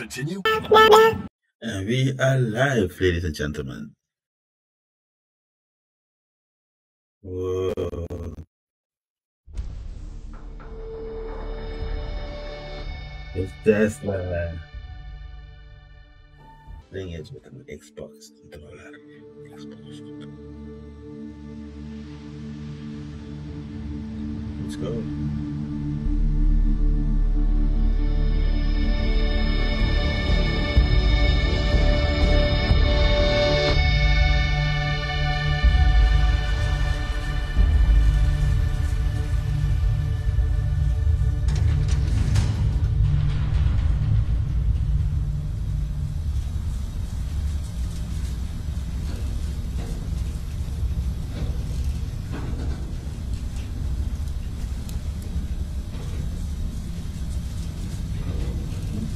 Continue. And we are live, ladies and gentlemen. Whoa. Bethesda playing it with an Xbox controller. Let's go.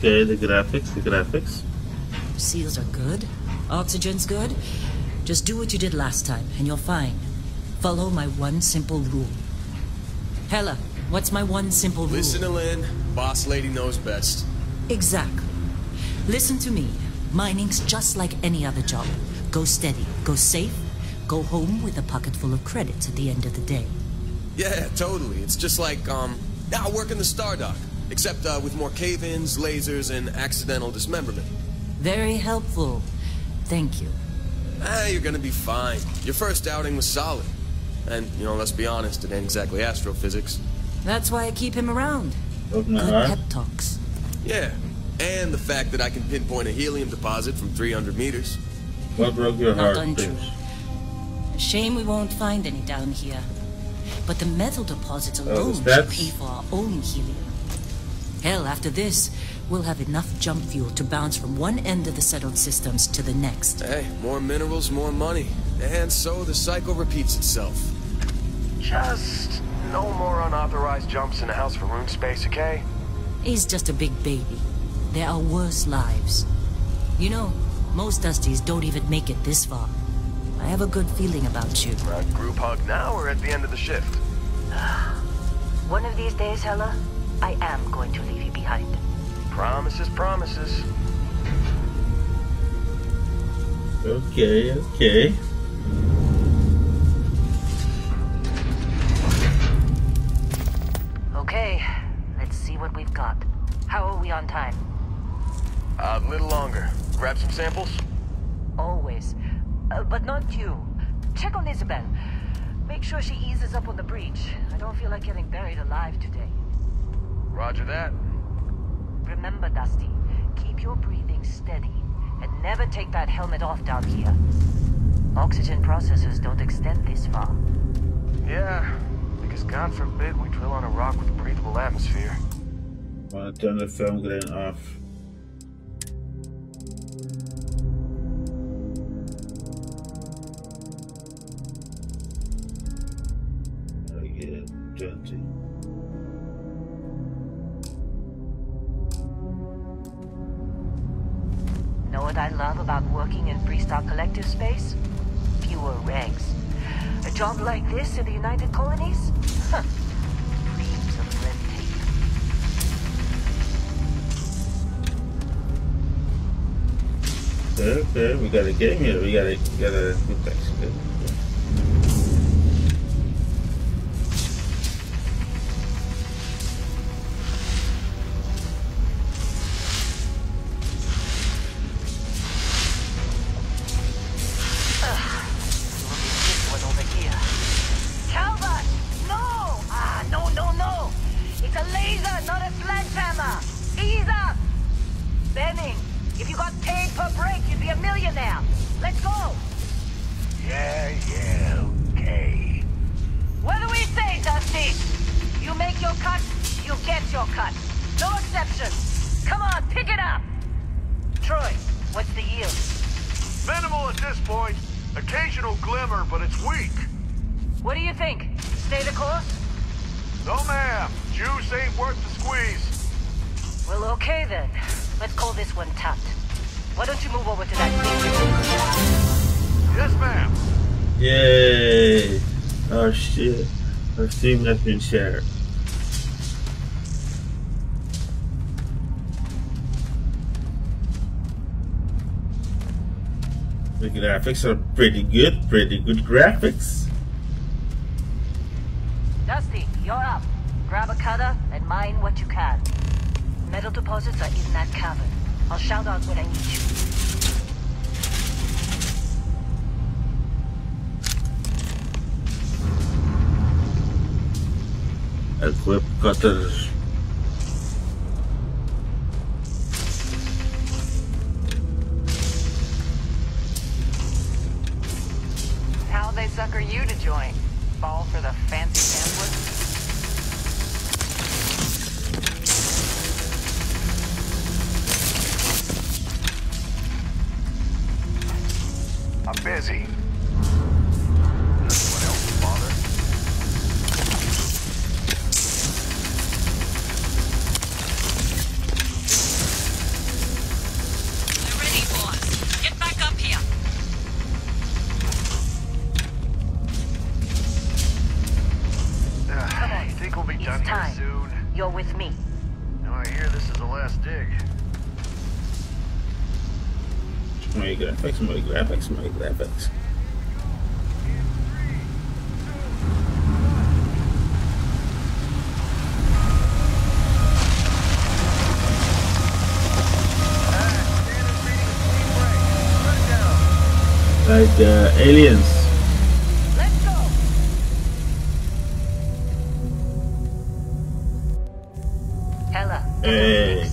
Okay, the graphics. Seals are good. Oxygen's good. Just do what you did last time, and you're fine. Follow my one simple rule. Hella, what's my one simple rule? Listen to Lynn. Boss lady knows best. Exactly. Listen to me. Mining's just like any other job. Go steady, go safe, go home with a pocket full of credits at the end of the day. Yeah, totally. It's just like, now working the Star Dock. Except with more cave-ins, lasers, and accidental dismemberment. Very helpful. Thank you. You're gonna be fine. Your first outing was solid. And, you know, let's be honest, it ain't exactly astrophysics. That's why I keep him around. Good pep talks. Yeah, and the fact that I can pinpoint a helium deposit from 300 meters. What broke your heart, Not untrue. Shame we won't find any down here. But the metal deposits alone should pay for our own helium. Hell, after this, we'll have enough jump fuel to bounce from one end of the settled systems to the next. Hey, more minerals, more money. And so the cycle repeats itself. Just no more unauthorized jumps in the house for room space, okay? He's just a big baby. There are worse lives. You know, most Dusties don't even make it this far. I have a good feeling about you. Group hug now or at the end of the shift? One of these days, Hella, I am going to leave you behind. Promises, promises. Okay. Okay, let's see what we've got. How are we on time? A little longer. Grab some samples? Always. But not you. Check on Isabel. Make sure she eases up on the breach. I don't feel like getting buried alive today. Roger that. Remember, Dusty, keep your breathing steady and never take that helmet off down here. Oxygen processors don't extend this far. Yeah, because God forbid we drill on a rock with a breathable atmosphere. Wanna turn the film grain off. I get 20. Know what I love about working in Freestar Collective space? Fewer regs. A job like this in the United Colonies? Huh. Dreams of red tape. Okay, we got a game here. We got a good text. Yay! Oh shit. Our stream has been shared. The graphics are pretty good graphics. Dusty, you're up. Grab a cutter and mine what you can. Metal deposits are in that cavern. I'll shout out when I need you. Equip cutter. How they sucker you to join? Fall for the fancy pamphlet? I'm busy. Anyone else bother? We're ready, boss. Get back up here. Come on. You think we'll be done here soon? You're with me. No, I hear this is the last dig. More graphics. Like aliens. Let's go. Hella. Hey.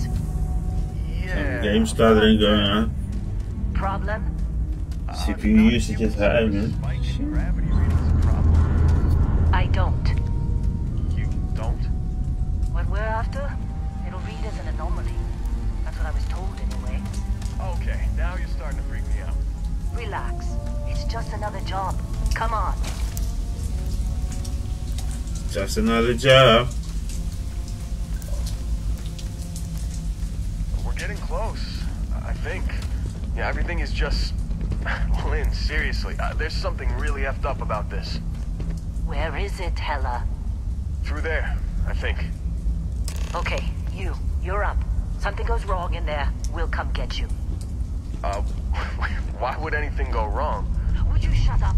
Yeah. Some game stuttering going on. Problem? CPU usage is high, man. Gravity reading's a problem. I don't. You don't? What we're after, it'll read as an anomaly. That's what I was told anyway. Okay, now you're starting to freak me out. Relax. It's just another job. Come on. Just another job. We're getting close, I think. Yeah, everything is just... Lynn, seriously, there's something really effed up about this. Where is it, Hella? Through there, I think. Okay, you're up. Something goes wrong in there, we'll come get you. Why would anything go wrong? Would you shut up?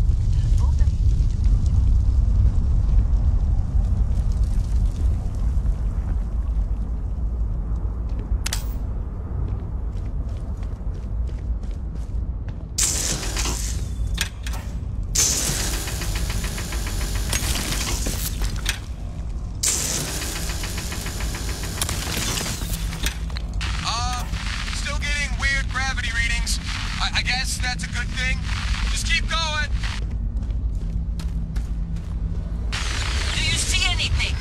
Both of Still getting weird gravity readings. I guess that's a good thing. Just keep going. Do you see anything?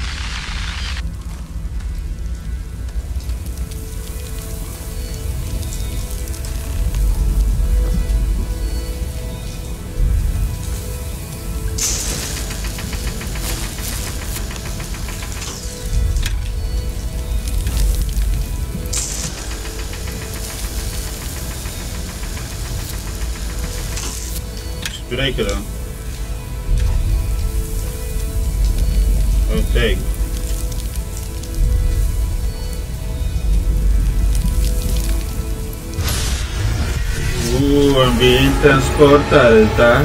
Spreken dan. Oké. Ambiente transporta alta.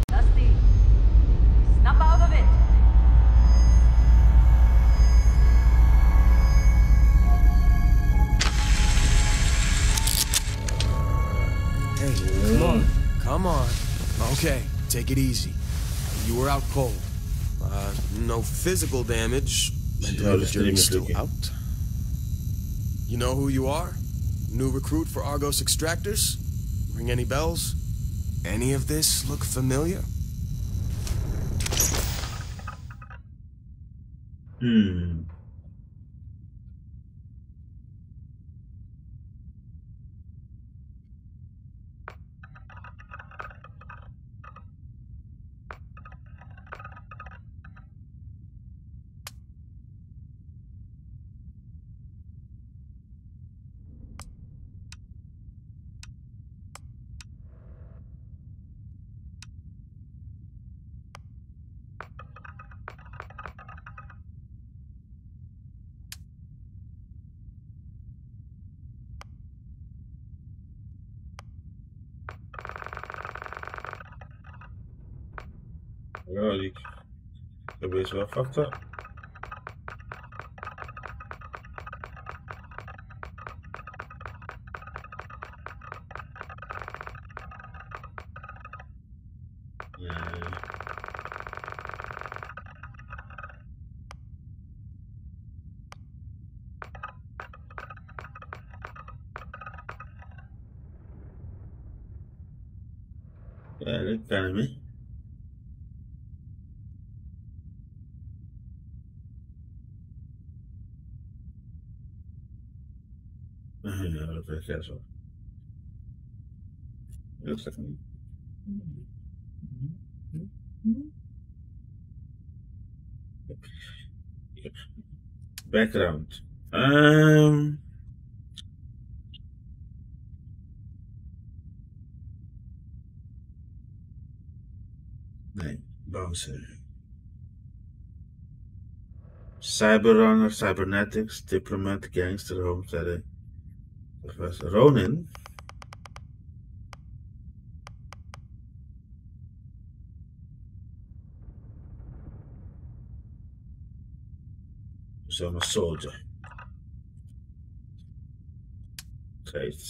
Dusty, snap out of it. Hey, come on. Okay, take it easy. You were out cold. No physical damage. Mentally, the jury's still out. You know who you are? New recruit for Argos Extractors? Ring any bells? Any of this look familiar? Well, the base wel fucked up. Ja, dat kan niet. Ja, dat weet jij zo. Dat is niet. Background. Nee, Bowser. Cyberrunner, Cybernetics, Diplomat, Gangster, Homesteader. Professor Ronin. So I'm a soldier. Great.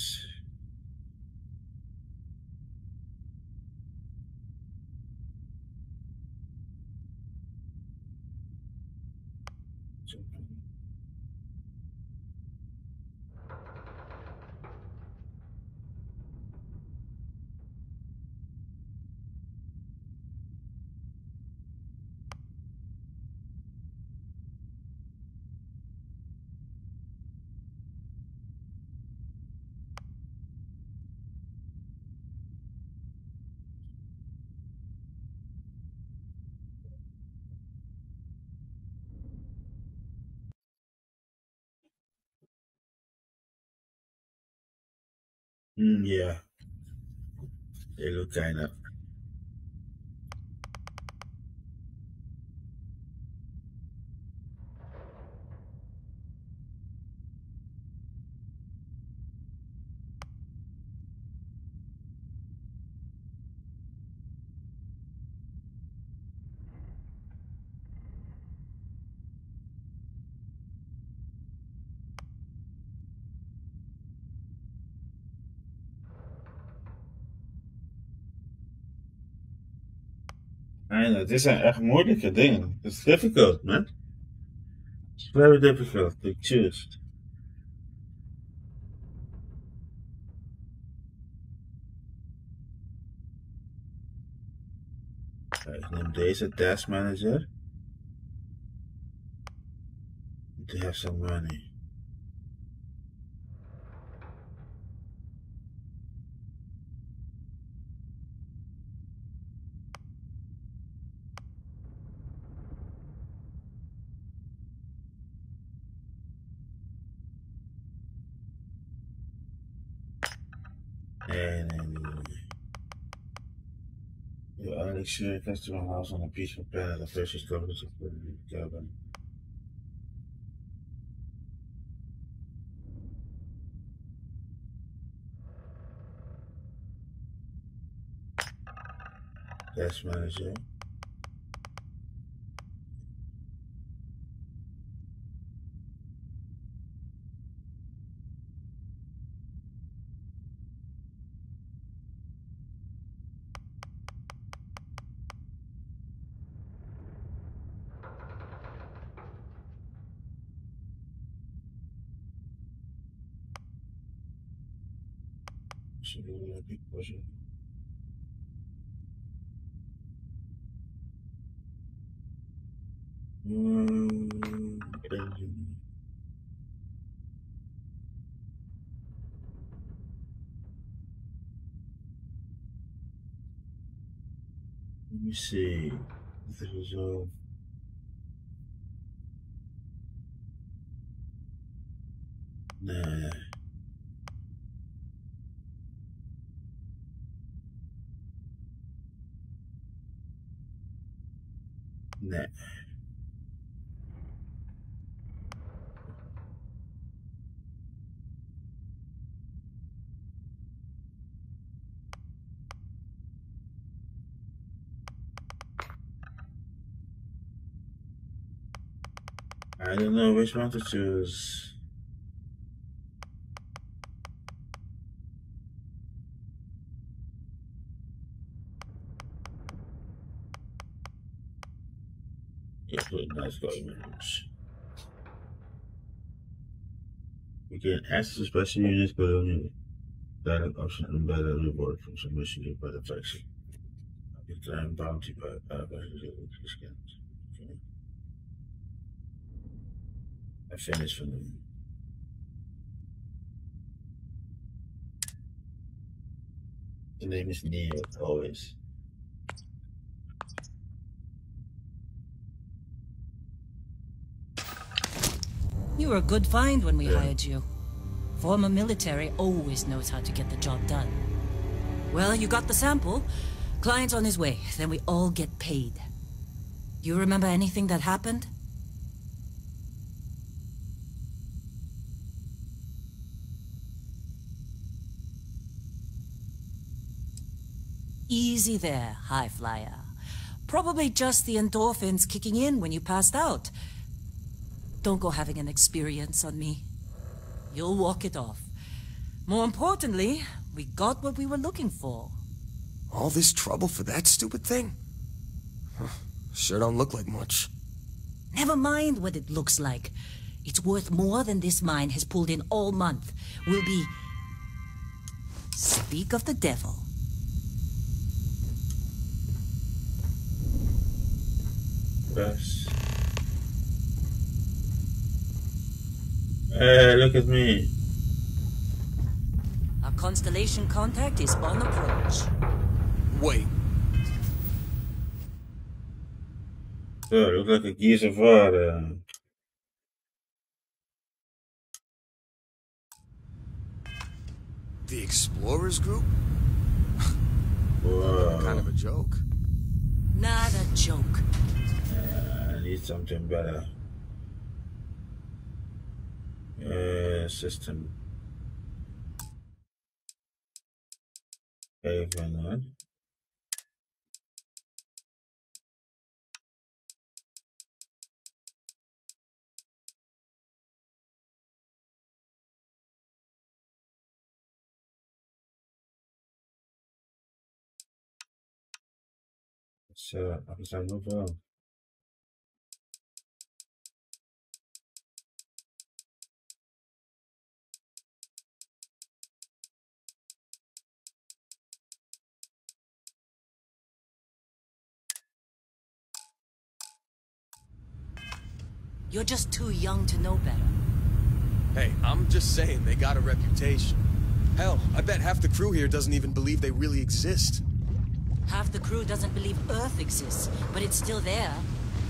Yeah. They look kind of. I know, dit zijn echt moeilijke dingen. It's difficult, man. It's very difficult to choose. Ik neem deze task manager. To have some money. Nee. You only share customer house on a peaceful planet. The first is covered with carbon. Task manager. Should be a big portion. Let me see. This is nah. Nah. I don't know which one to choose. Yeah, nice governments. We can access special units, but only direct option and better reward from submission by the faction. Decline bounty by scans. Okay. I finished for them. The name is Neo, always. You were a good find when we hired you. Former military always knows how to get the job done. Well, you got the sample. Client's on his way, then we all get paid. You remember anything that happened? Easy there, high flyer. Probably just the endorphins kicking in when you passed out. Don't go having an experience on me. You'll walk it off. More importantly, we got what we were looking for. All this trouble for that stupid thing? Sure don't look like much. Never mind what it looks like. It's worth more than this mine has pulled in all month. We'll be... Speak of the devil. Yes. Hey, look at me. Our constellation contact is on approach. Wait. So, look like a geese of water. The Explorers group? Whoa. Kind of a joke. Not a joke. I need something better. System. Okay, why not? So, I move on. You're just too young to know better. Hey, I'm just saying they got a reputation. Hell, I bet half the crew here doesn't even believe they really exist. Half the crew doesn't believe Earth exists, but it's still there.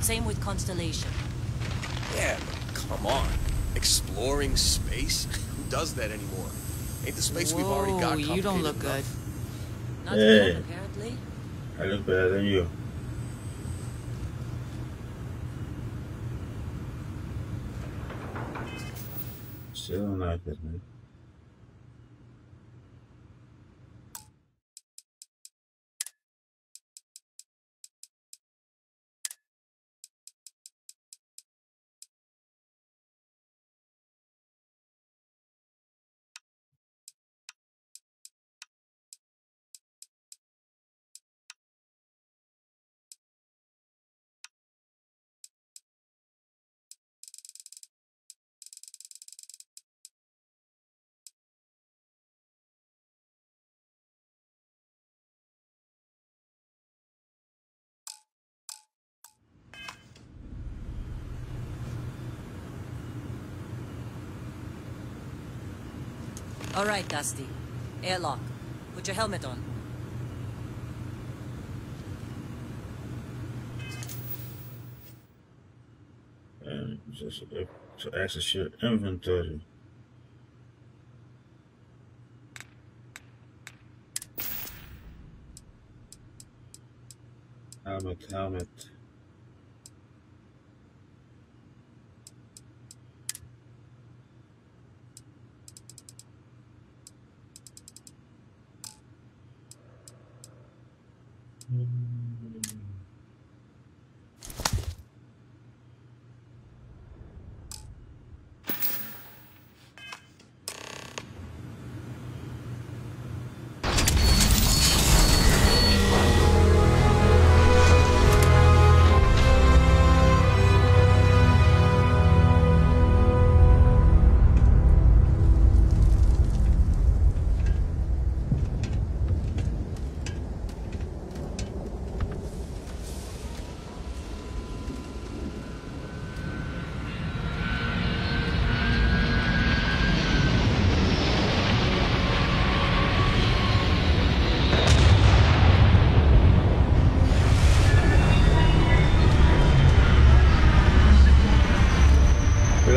Same with Constellation. Yeah, but come on. Exploring space? Who does that anymore? Ain't the space we've already got complicated you don't look enough? good. Not again, apparently. I look better than you. Still don't like this, man. All right, Dusty. Airlock. Put your helmet on. And just to access your inventory. Helmet.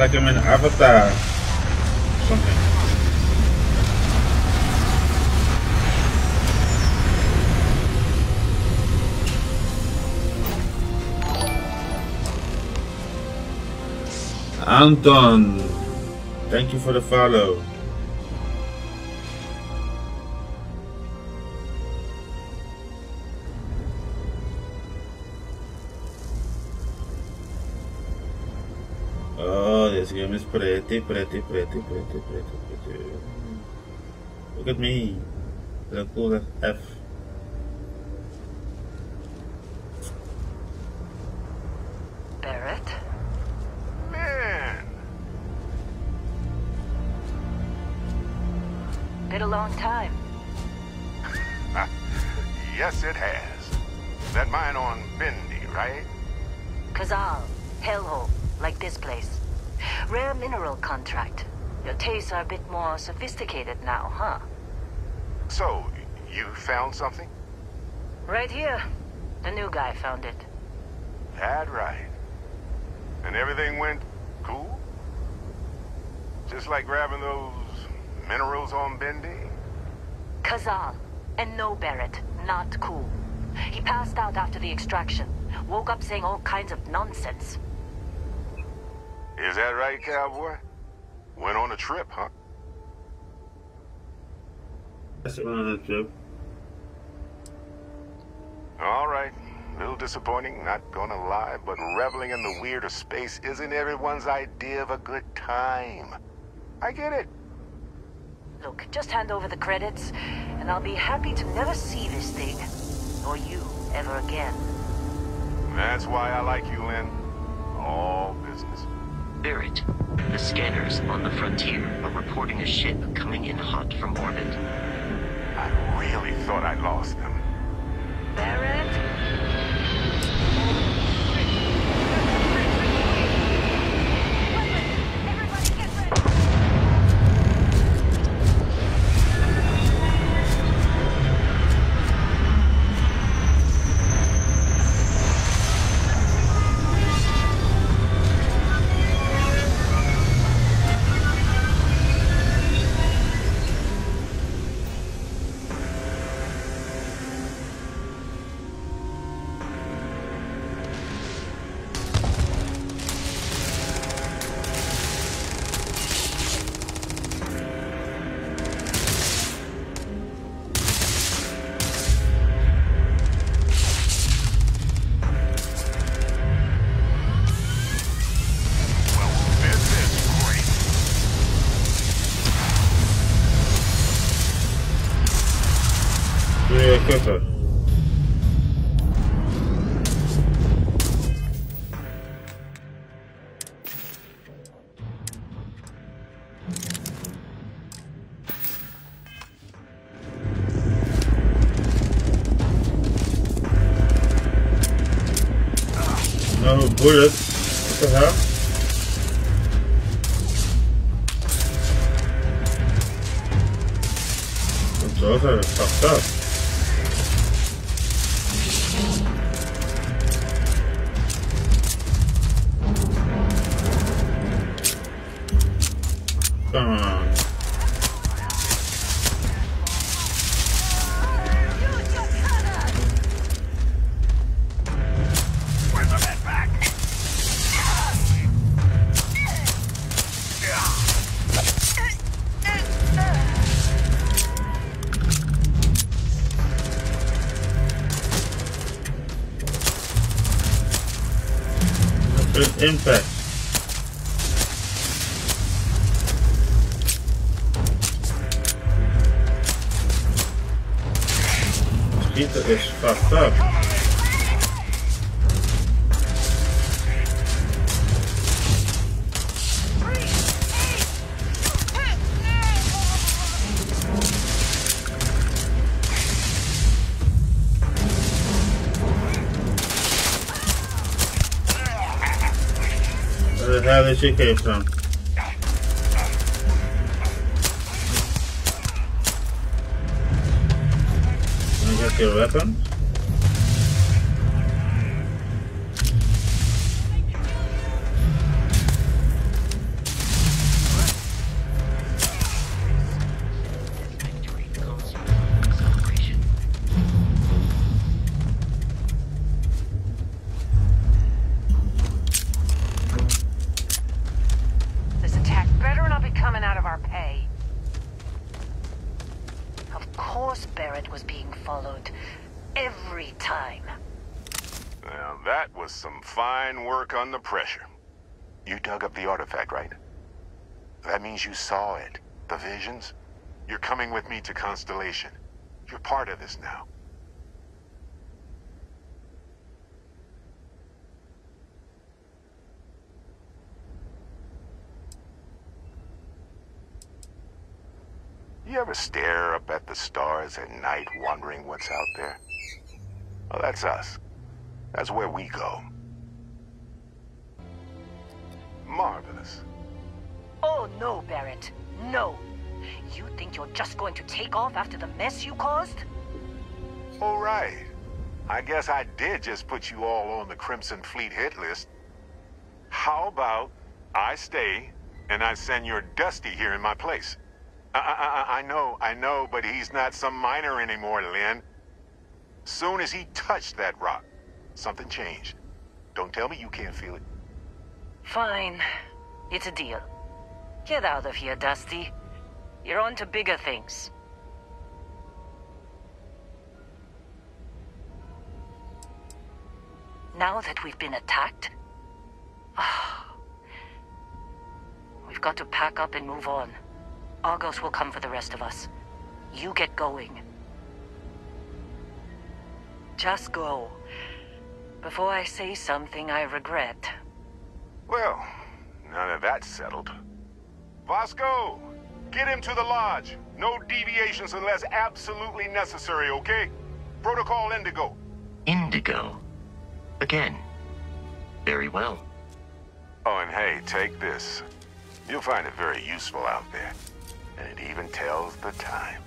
like I'm in Avatar. Something. Anton, thank you for the follow. Oh, this game is pretty. Look at me. Look cool as F. Barrett? Man! Been a long time. Yes, it has. That mine on Bendy, right? Kazal, hellhole, like this place. Rare mineral contract. Your tastes are a bit more sophisticated now, huh? So, you found something? Right here. The new guy found it. That right. And everything went cool? Just like grabbing those minerals on Bendy? Kazal. And no, Barrett. Not cool. He passed out after the extraction. Woke up saying all kinds of nonsense. Is that right, cowboy? Went on a trip, huh? That's on a trip. All right. A little disappointing, not gonna lie, but reveling in the weird of space isn't everyone's idea of a good time. I get it. Look, just hand over the credits, and I'll be happy to never see this thing, or you, ever again. That's why I like you, Lynn. All business. Barrett, the scanners on the frontier are reporting a ship coming in hot from orbit. I really thought I lost them. Barrett? Equipper. No bullets. What the hell? Those are fucked up. Come on. Good impact. Peter is fucked up. Where the hell did she came from? Can I get your weapon? that was some fine work under pressure. You dug up the artifact, right? That means you saw it. The visions? You're coming with me to Constellation. You're part of this now. You ever stare up at the stars at night wondering what's out there? Well, that's us. That's where we go. Marvelous. Oh no, Barrett. No. You think you're just going to take off after the mess you caused? All right. I guess I did just put you all on the Crimson Fleet hit list. How about I stay and I send your Dusty here in my place? I know, but he's not some miner anymore, Lynn. Soon as he touched that rock, something changed. Don't tell me you can't feel it. Fine. It's a deal. Get out of here, Dusty. You're on to bigger things. Now that we've been attacked, we've got to pack up and move on. Argos will come for the rest of us. You get going. Just go. Before I say something I regret. Well, now that that's settled. Vasco, get him to the lodge. No deviations unless absolutely necessary, okay? Protocol Indigo. Indigo? Again. Very well. Oh, and hey, take this. You'll find it very useful out there. And it even tells the time.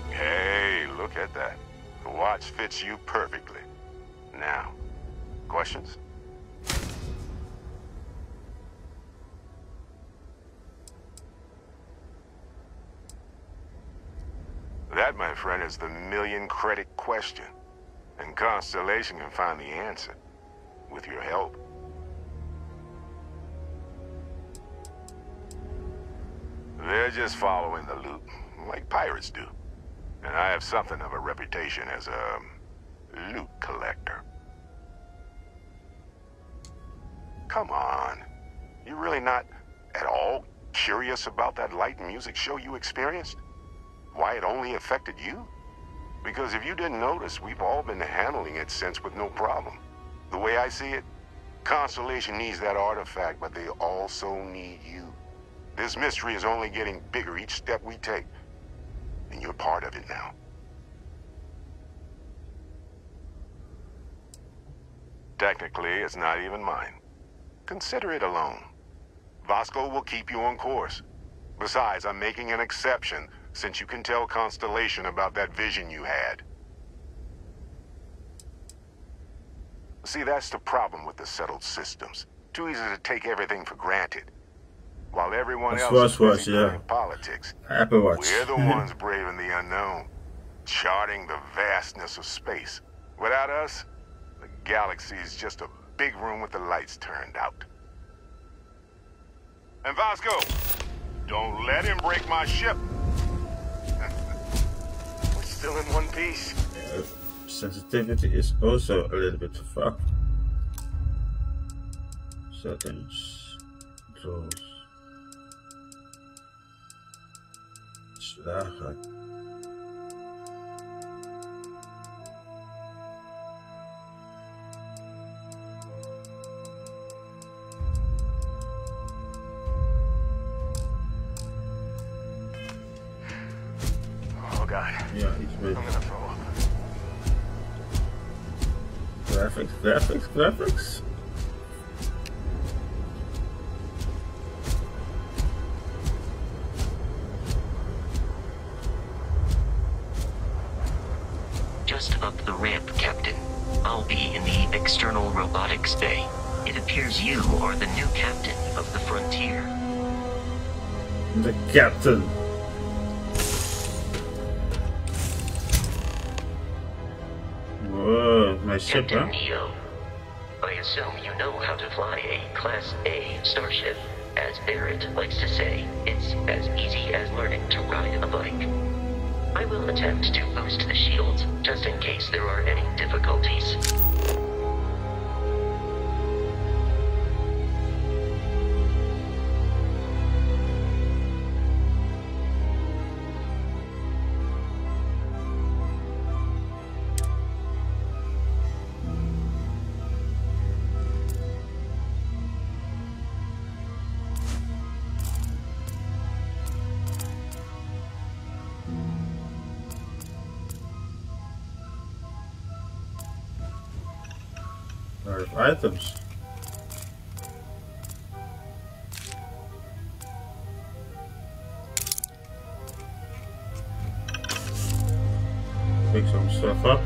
Hey, look at that. The watch fits you perfectly. Now, questions? That, my friend, is the million-credit question. And Constellation can find the answer. With your help. They're just following the loot, like pirates do. And I have something of a reputation as a loot collector. Come on. You're really not at all curious about that light and music show you experienced? Why it only affected you? Because if you didn't notice, we've all been handling it since with no problem. The way I see it, Constellation needs that artifact, but they also need you. This mystery is only getting bigger each step we take. And you're part of it now. Technically, it's not even mine. Consider it alone. Vasco will keep you on course. Besides, I'm making an exception since you can tell Constellation about that vision you had. See, that's the problem with the settled systems. Too easy to take everything for granted. While everyone else is busy doing politics, we're the ones braving the unknown, charting the vastness of space. Without us, the galaxy is just a big room with the lights turned out. And Vasco, don't let him break my ship. We're still in one piece. Sensitivity is also a little bit fucked. Settings, controls. Slagen. Oh God. Yeah, iets meer. I'm gonna throw up. Graphics. Just up the ramp, Captain. I'll be in the external robotics bay. It appears you are the new captain of the Frontier. The captain. Whoa, my ship, Captain huh? Neo. I assume you know how to fly a Class A starship. As Barrett likes to say, it's as easy as learning. will attempt to boost the shields, just in case there are any difficulties. Items. Pick some stuff up.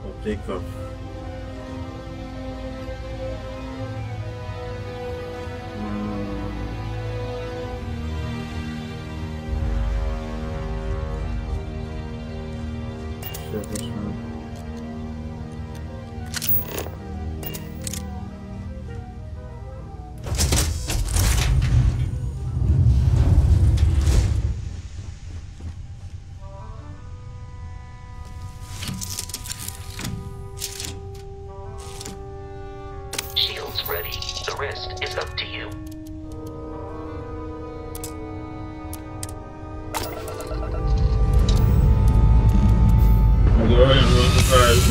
We'll take up. Shields ready. The rest is up to you. Go ahead and roll the prize.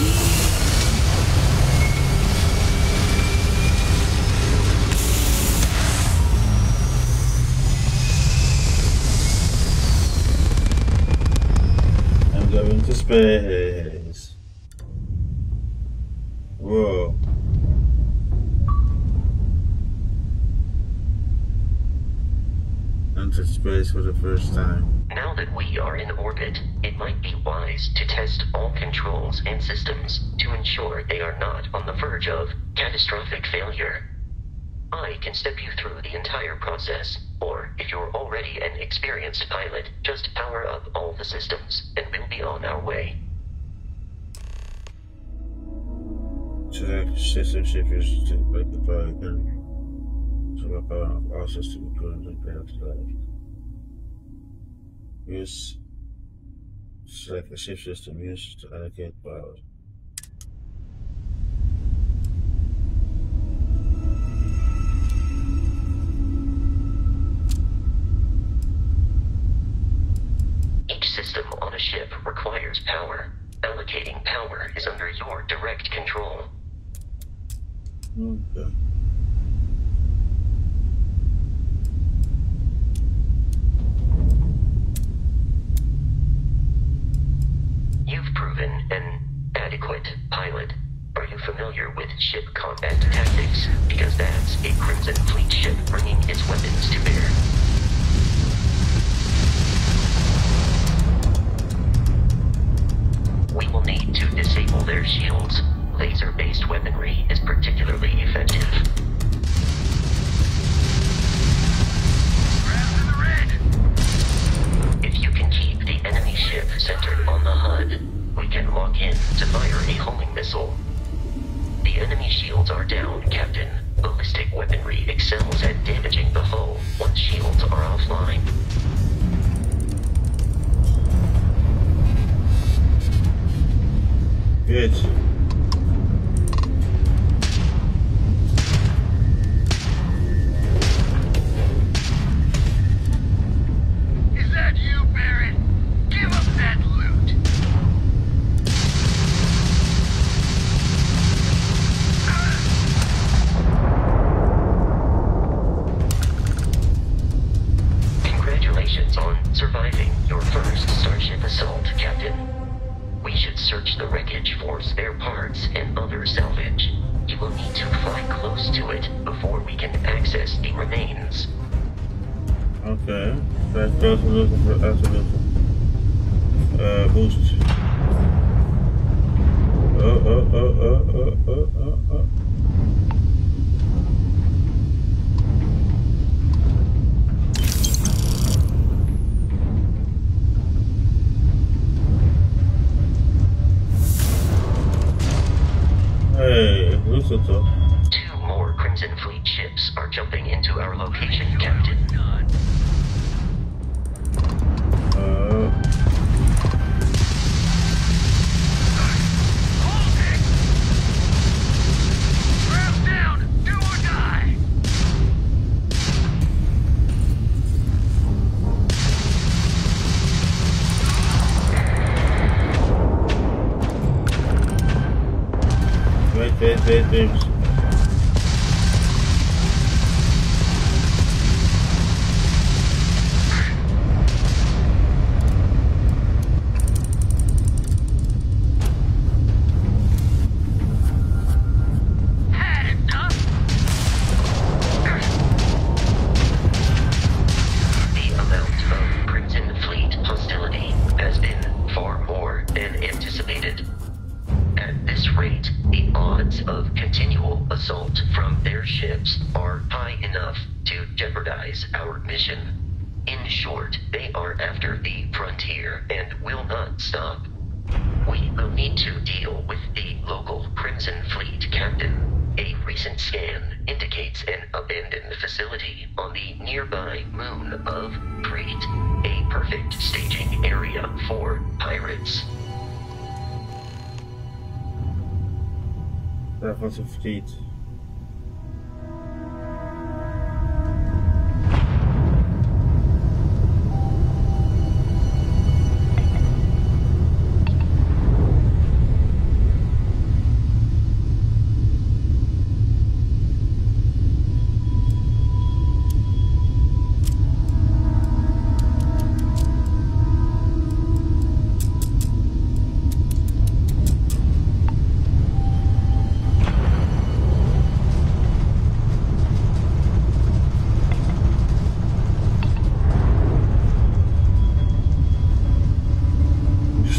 I'm going to space. Whoa. Entered space for the first time. Now that we are in orbit, it might be wise to test all controls and systems to ensure they are not on the verge of catastrophic failure. I can step you through the entire process, or if you're already an experienced pilot, just power up all the systems and we'll be on our way. Select system shifters to break the pilot gun. So power off all system equipment and perhaps life. Use select the shift system used to allocate power. Each system on a ship requires power. Allocating power is under your direct control. Okay. You've proven an adequate pilot. Are you familiar with ship combat tactics? Because that's a Crimson Fleet ship bringing its weapons to bear. We will need to disable their shields. Laser-based weaponry is particularly effective. If you can keep the enemy ship centered on the HUD, we can lock in to fire a homing missile. The enemy shields are down, Captain. Ballistic weaponry excels at damaging the hull once shields are offline. Good. Is that you, Barrett? Give up that loot. Congratulations on surviving your first Starship assault, Captain. We should search the wreckage for spare parts and other salvage. You will need to fly close to it before we can access the remains. Okay. Fly close and looking for absolute boost. Oh. your location, Captain. Wait. Our mission. In short, they are after the frontier and will not stop. We will need to deal with the local Crimson Fleet captain. A recent scan indicates an abandoned facility on the nearby moon of Crete, a perfect staging area for pirates. That was a fleet.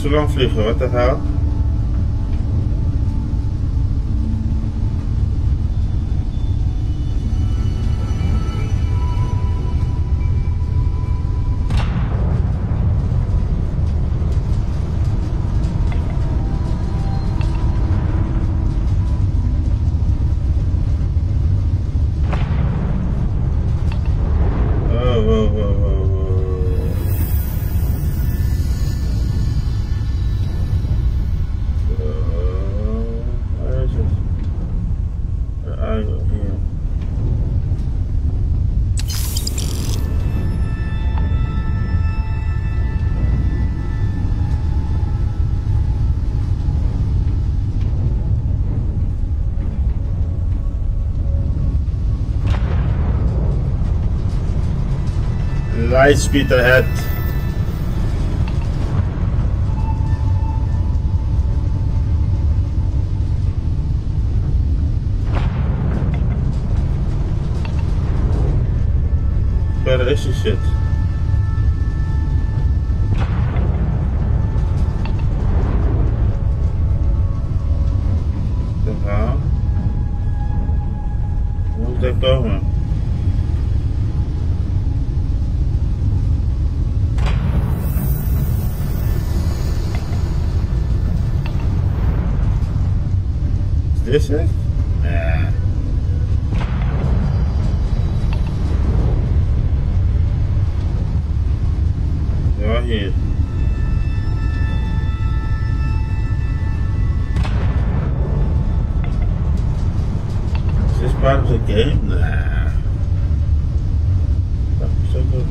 Te lang vliegen, wat de hell? Light speed ahead. Where is this shit? Waar moet dat komen? Is it? Yeah. You're here. Is this part of the game? Nah. That's so good.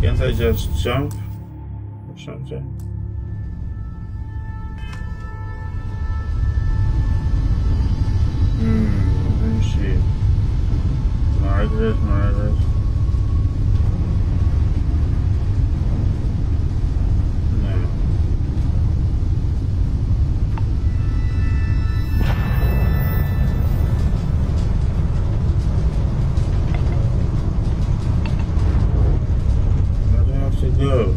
Can't I just jump or something? Let me see. Margaret. No. Where do I have to go?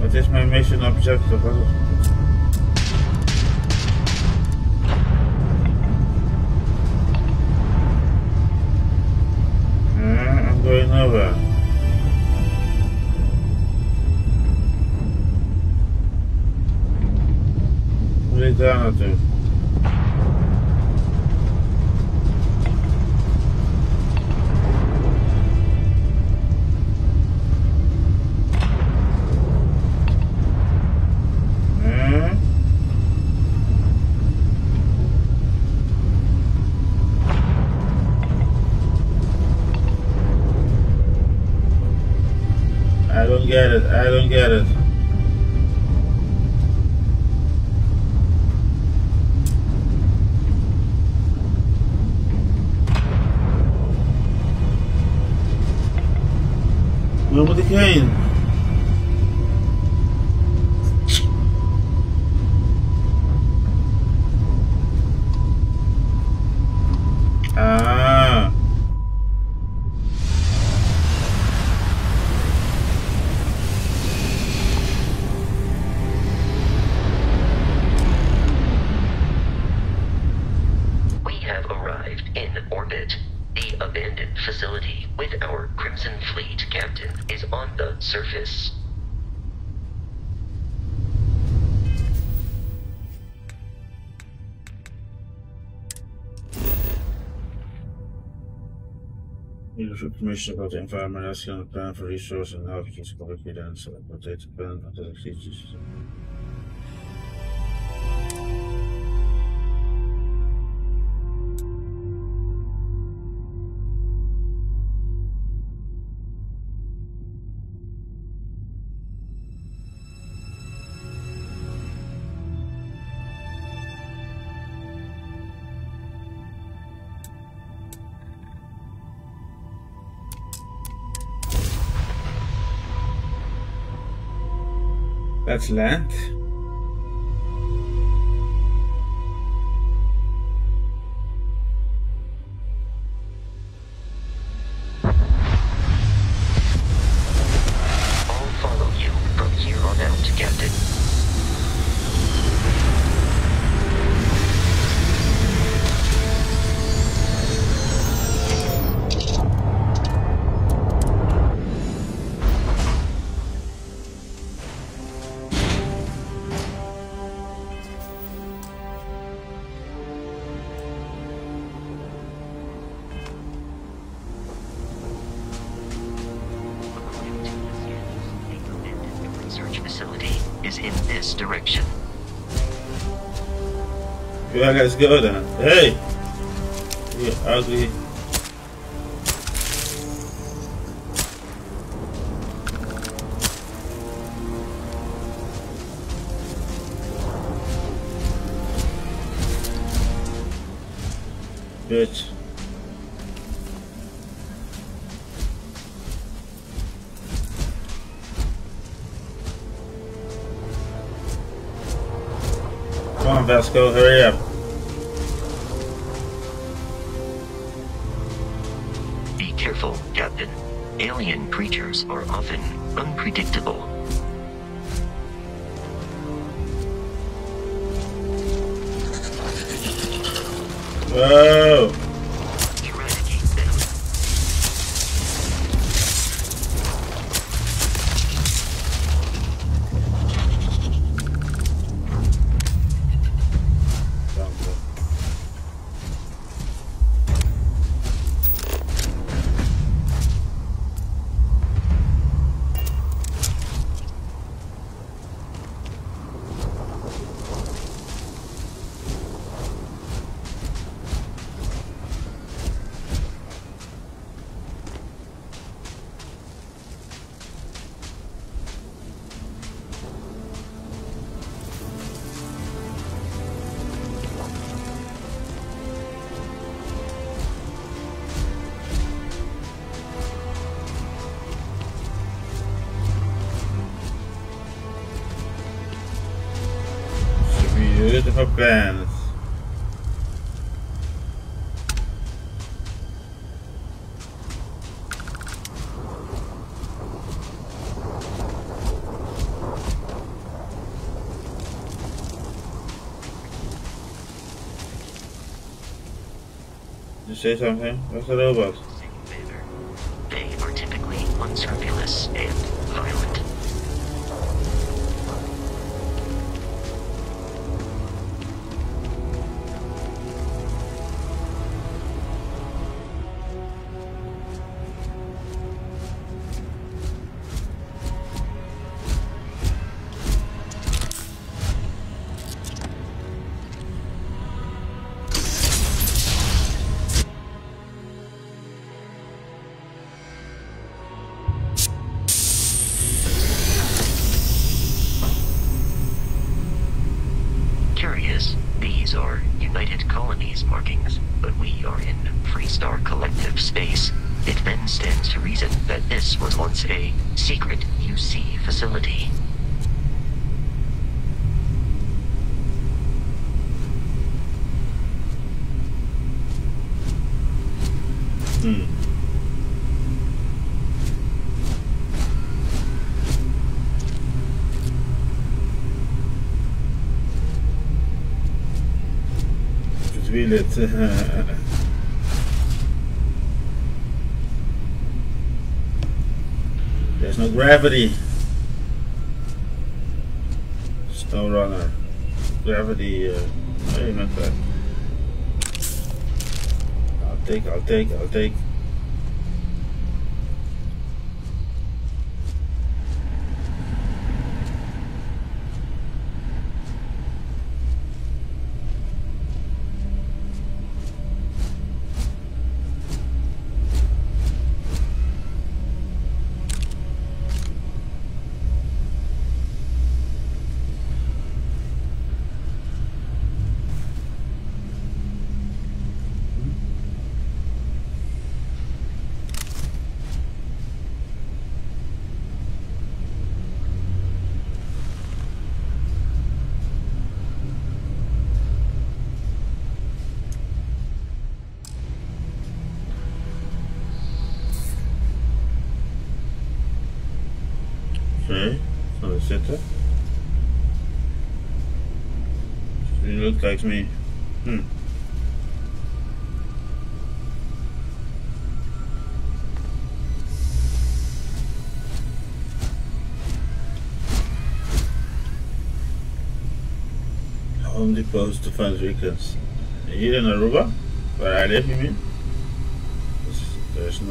Wat is mijn mission objective? Wat is het? I'm going nowhere. Moet ik daar naartoe? I don't get it. Waar moet ik heen? Ah. Facility with our Crimson Fleet captain is on the surface. Leadership information about the environment, asking on the plan for resource and how we can collect data and select what data plan of the execution. That's land. I'll follow you from here on out, Captain. Direction. Yeah, let's go then. Hey! You ugly. Bitch. Come on, Vasco, hurry up. Be careful, Captain. Alien creatures are often unpredictable. Whoa! Eradicate them. Beautiful plans. You say something? What's the robot? They are typically unscrupulous and violent. These are United Colonies markings, but we are in Freestar Collective space. It then stands to reason that this was once a secret UC facility. There's no gravity. Snow runner. Gravity. Hey, man, that. I'll take. Okay, so that's it. It looks like me. Home Depot to find vehicles. Here in Aruba, where I live, you mean? There's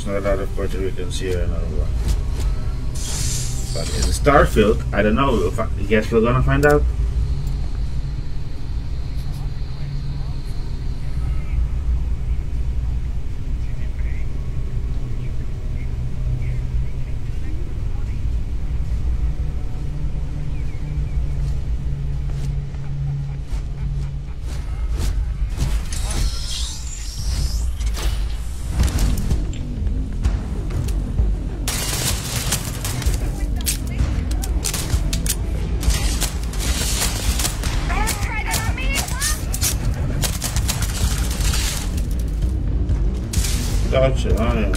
not a lot of Puerto Ricans here in Aruba. But in Starfield, I don't know. I guess we're gonna find out. Gotcha, oh yeah.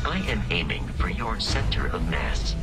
I am aiming for your center of mass.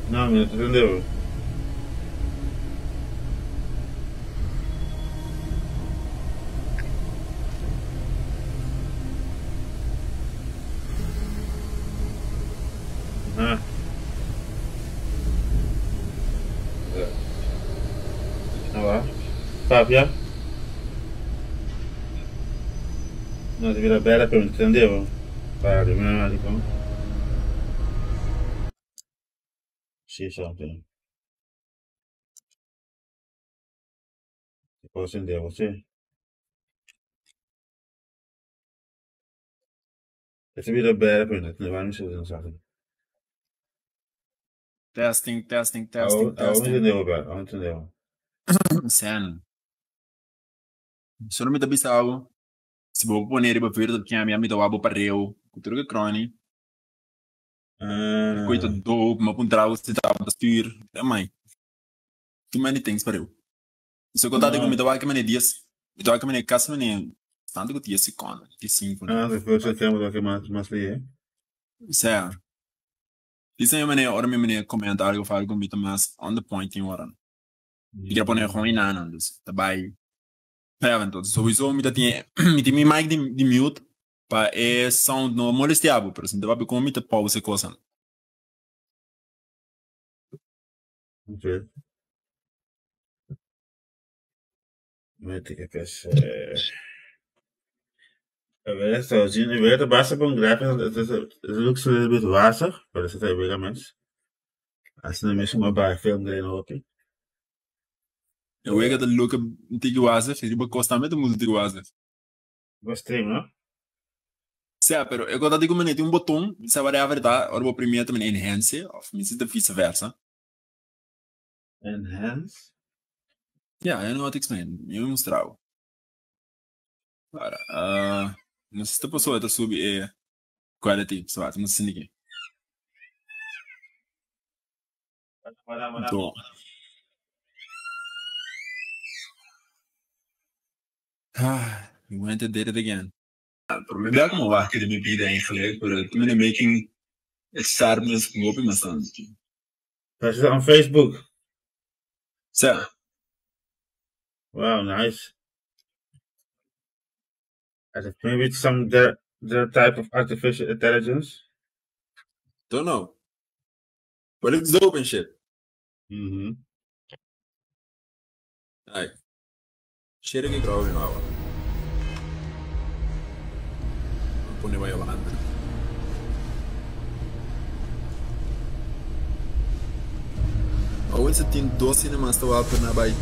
Não, mas entendeu? Ah. Olha lá. Sabe, já? Não, devido a bela pergunta, entendeu? Para, não, então. See something. Posso entender você? Essa vida bela pergunta, não vai me fazer, sabe? Testing. Aonde entendeu, velho? Aonde entendeu? Sen. Solo mi tabi algo. Se vou poner para ver que a minha me dá abo para eu. Cultura que crone. Coito do, uma puntrau se dá para styr. Também. Too many things para eu. Se eu contar com me dá que me dias. Me dá que me casa me tanto que tinha se con. Que cinco. Depois você quer mudar que mais li. Sen. Dizem eu ora me comentário eu falo com me mais on the point em hora. E quer poner ruim nada, tá bem. Então, sowieso me tem me mic de mute para sound no molestiabo, pero se vai com me pause coisa. Ok. Mete que pensar. A ver, sozinho, de verdade, basta para um gráfico, het looks a little bit water, but it's a bigger mess. Als je misschien maar bij film erin hoop ik. Eu vejo que look antigo wazer, fiz uma costamento muito antigo wazer. Gostei, não? Sim, pero eu gosto de como tem um botão, se vai a verdade, ora vou primeiro também enhance, ou se é vice-versa. Enhance? Ja, eu não vou te explicar, eu vou mostrar. Ora, não sei se a pessoa está subir quality, se vai, não sei ninguém. Então, you went and did it again. El problema é como va que me pide en flag, pero tú me making exarmes como open bastante. Dat is on Facebook. So. Wow, nice. Maybe it's some their type of artificial intelligence. Don't know. But it's dope and shit. Mm-hmm. Like, shit que grabo de nuevo. Pone vaya adelante. Ou você tem 12 cinemas que estão na Bahia.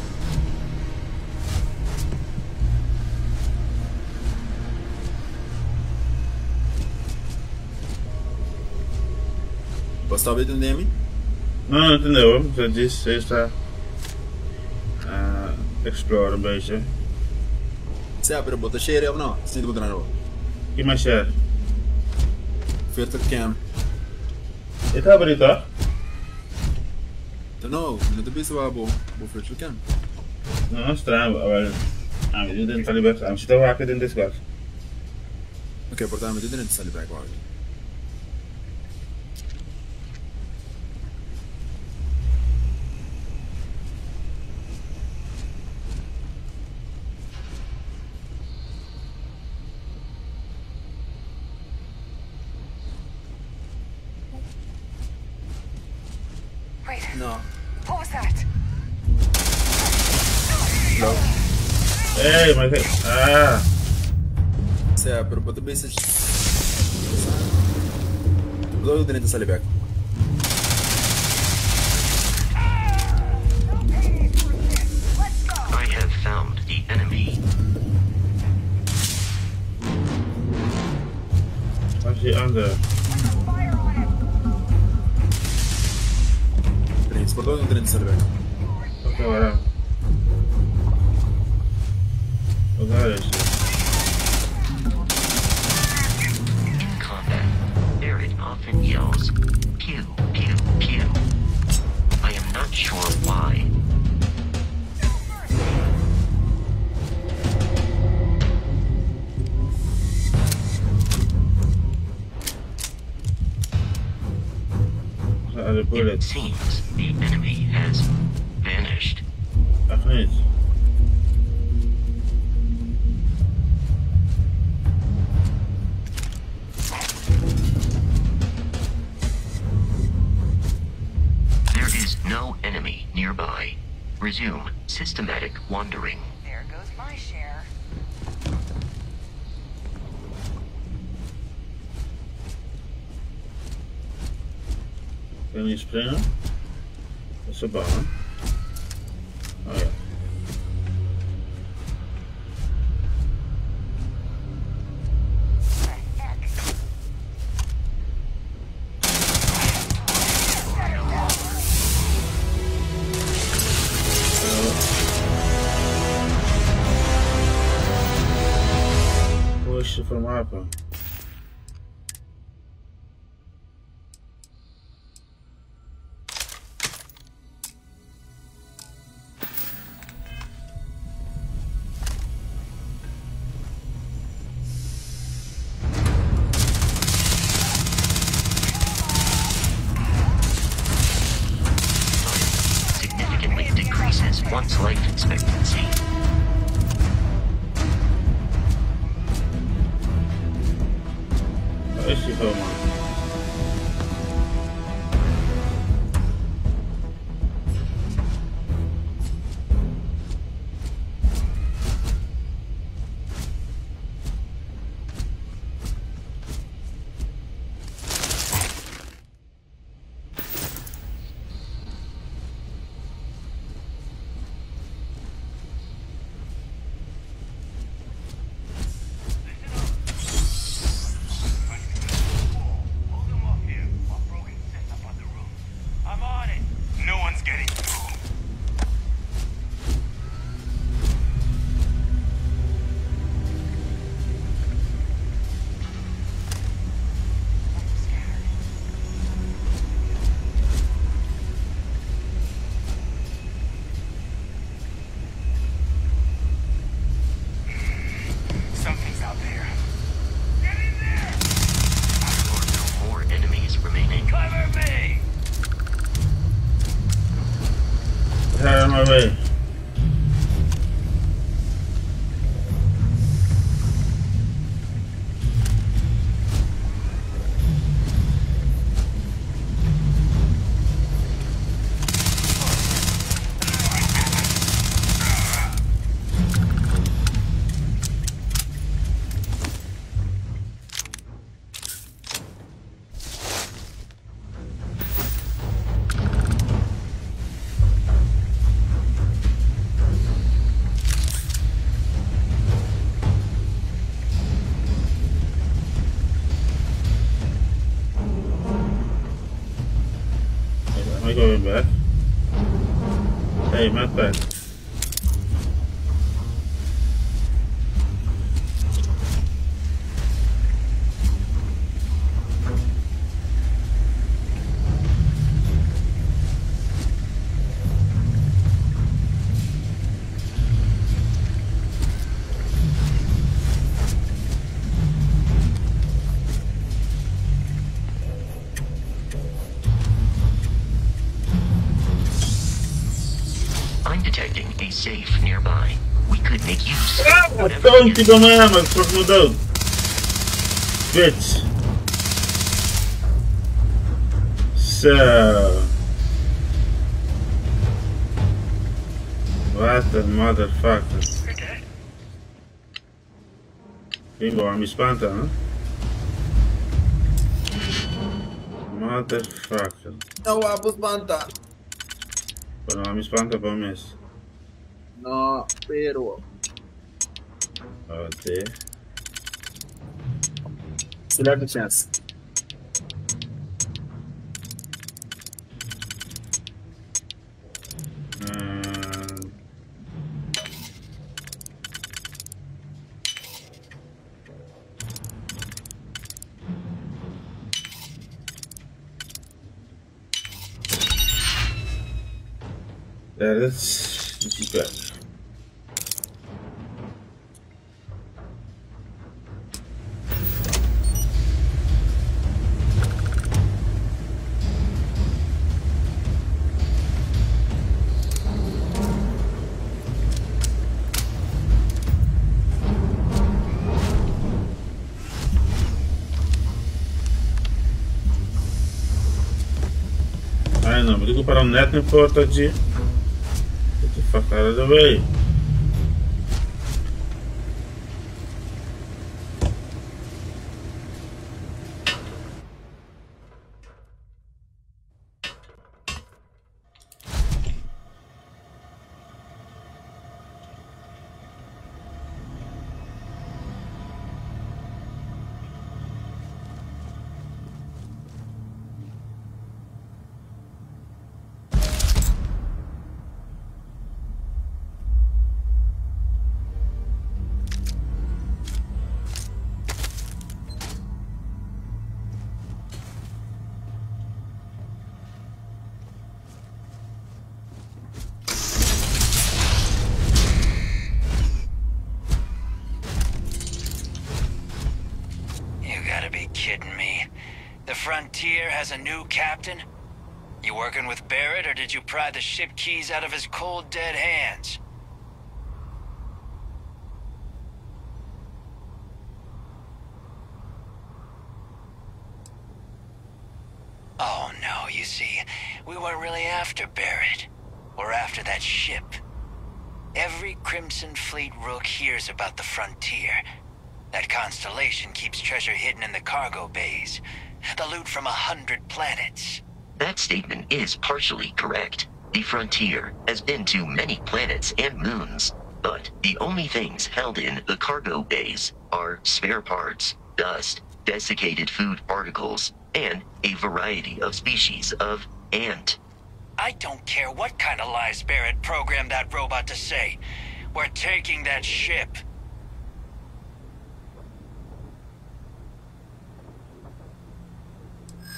Você está vendo o Não entendeu. Você disse que está explore een beetje. Sim, pero bota share ou não? Sim, bota não. E mais share? 40 cam. E tá bonito, ó? Não, não te pensa vou 40 cam. Não, estranho, well, I'm didn't tell you back. I'm still happy in this guy. Okay, portanto, eu didn't tell you back already. No. What was that? No. Hey, my face. Ah. Sim, pero bota bem esse. Eu didn't tell you back. I have found the enemy. What's the under? Por todo não didn't tell you back. Ok, voilà. Regarde isso. In combat, Barrett often yells, pew, pew, pew. I am not sure why. It seems the enemy has vanished. Nice. There is no enemy nearby. Resume systematic wandering. There goes my share. Kan je springen? Dat is een baan. Oh ja. Push from Apple. Significantly decreases one's life expectancy. Is die gewoon, man. My way. Am I going back? Hey, not back. Detecting a safe nearby. We could make use of whatever. Don't keep on my arm, fuck me down. Bitch. So. What a motherfucker. Bimbo, mi spanta, no? Motherfucker. No, wapo spanta. Pero mi spanta pa' mes. No, pero... Okay. Select a chance. Yeah, that's bad. não, vou parar o neto, não importa de. Get the fuck out of the way. Frontier has a new captain? You working with Barrett, or did you pry the ship keys out of his cold, dead hands? Oh, no, you see, we weren't really after Barrett. We're after that ship. Every Crimson Fleet rook hears about the Frontier. That constellation keeps treasure hidden in the cargo bays. The loot from 100 planets. That statement is partially correct. The Frontier has been to many planets and moons, but the only things held in the cargo bays are spare parts, dust, desiccated food particles, and a variety of species of ant. I don't care what kind of lies Barrett programmed that robot to say. We're taking that ship.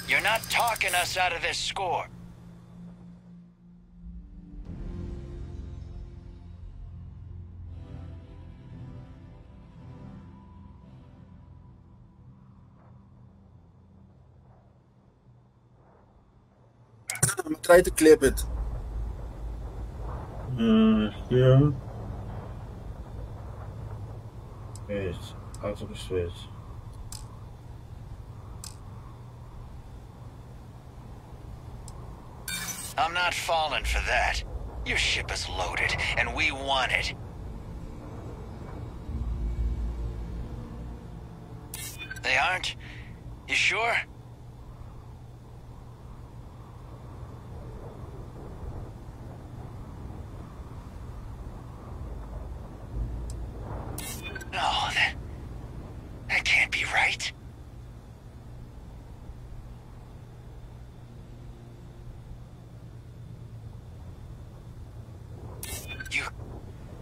You're not talking us out of this score. I'm trying to clip it. Yeah. Wait, out of the switch. I'm not falling for that. Your ship is loaded, and we want it. They aren't? You sure? No, that can't be right.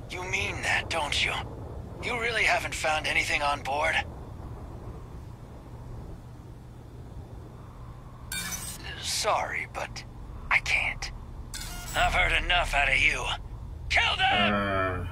You mean that, don't you? You really haven't found anything on board? Sorry, but I can't. I've heard enough out of you. Kill them!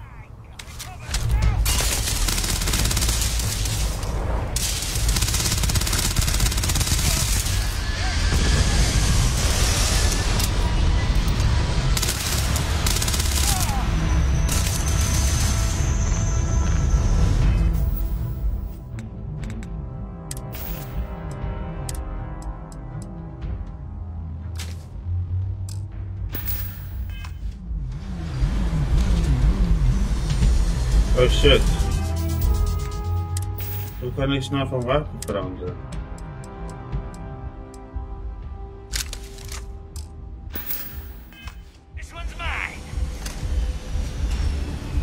Oh shit. Hoe kan ik snel van wapen veranderen? This one's mine.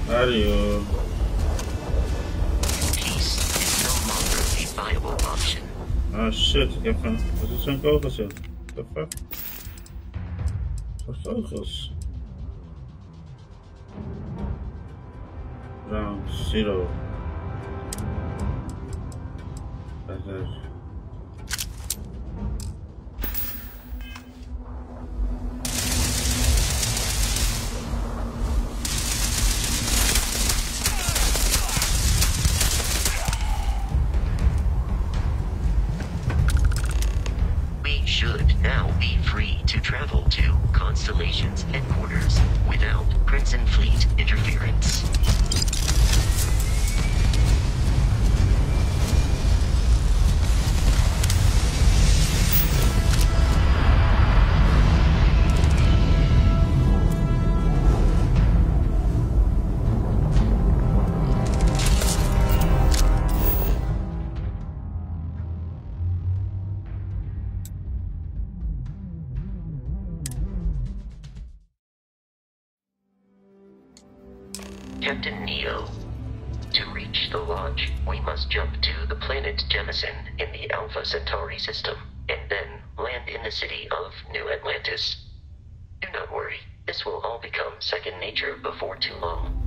Mario. Peace is no longer a viable option. Oh shit, ik heb een... Wat is zo'n kogels in? What the fuck? Wat voor kogels? Round 0. Dat is... We should now be free to travel to Constellation's headquarters without Crimson Fleet interference. Captain Neo. To reach the Lodge, we must jump to the planet Jemison in the Alpha Centauri system, and then land in the city of New Atlantis. Do not worry, this will all become second nature before too long.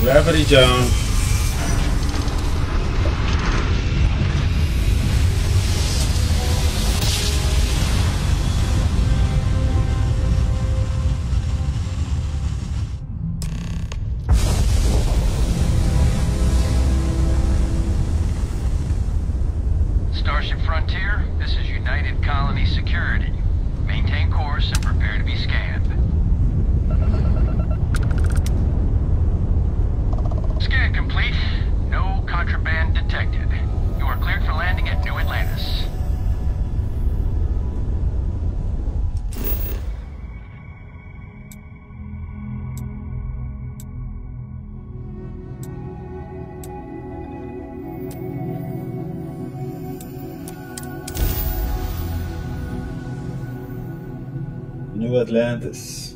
Gravity jump. Starship Frontier, this is United Colony Security. Maintain course and prepare to be scanned. Scan complete. No contraband detected. You are cleared for landing at New Atlantis. New Atlantis.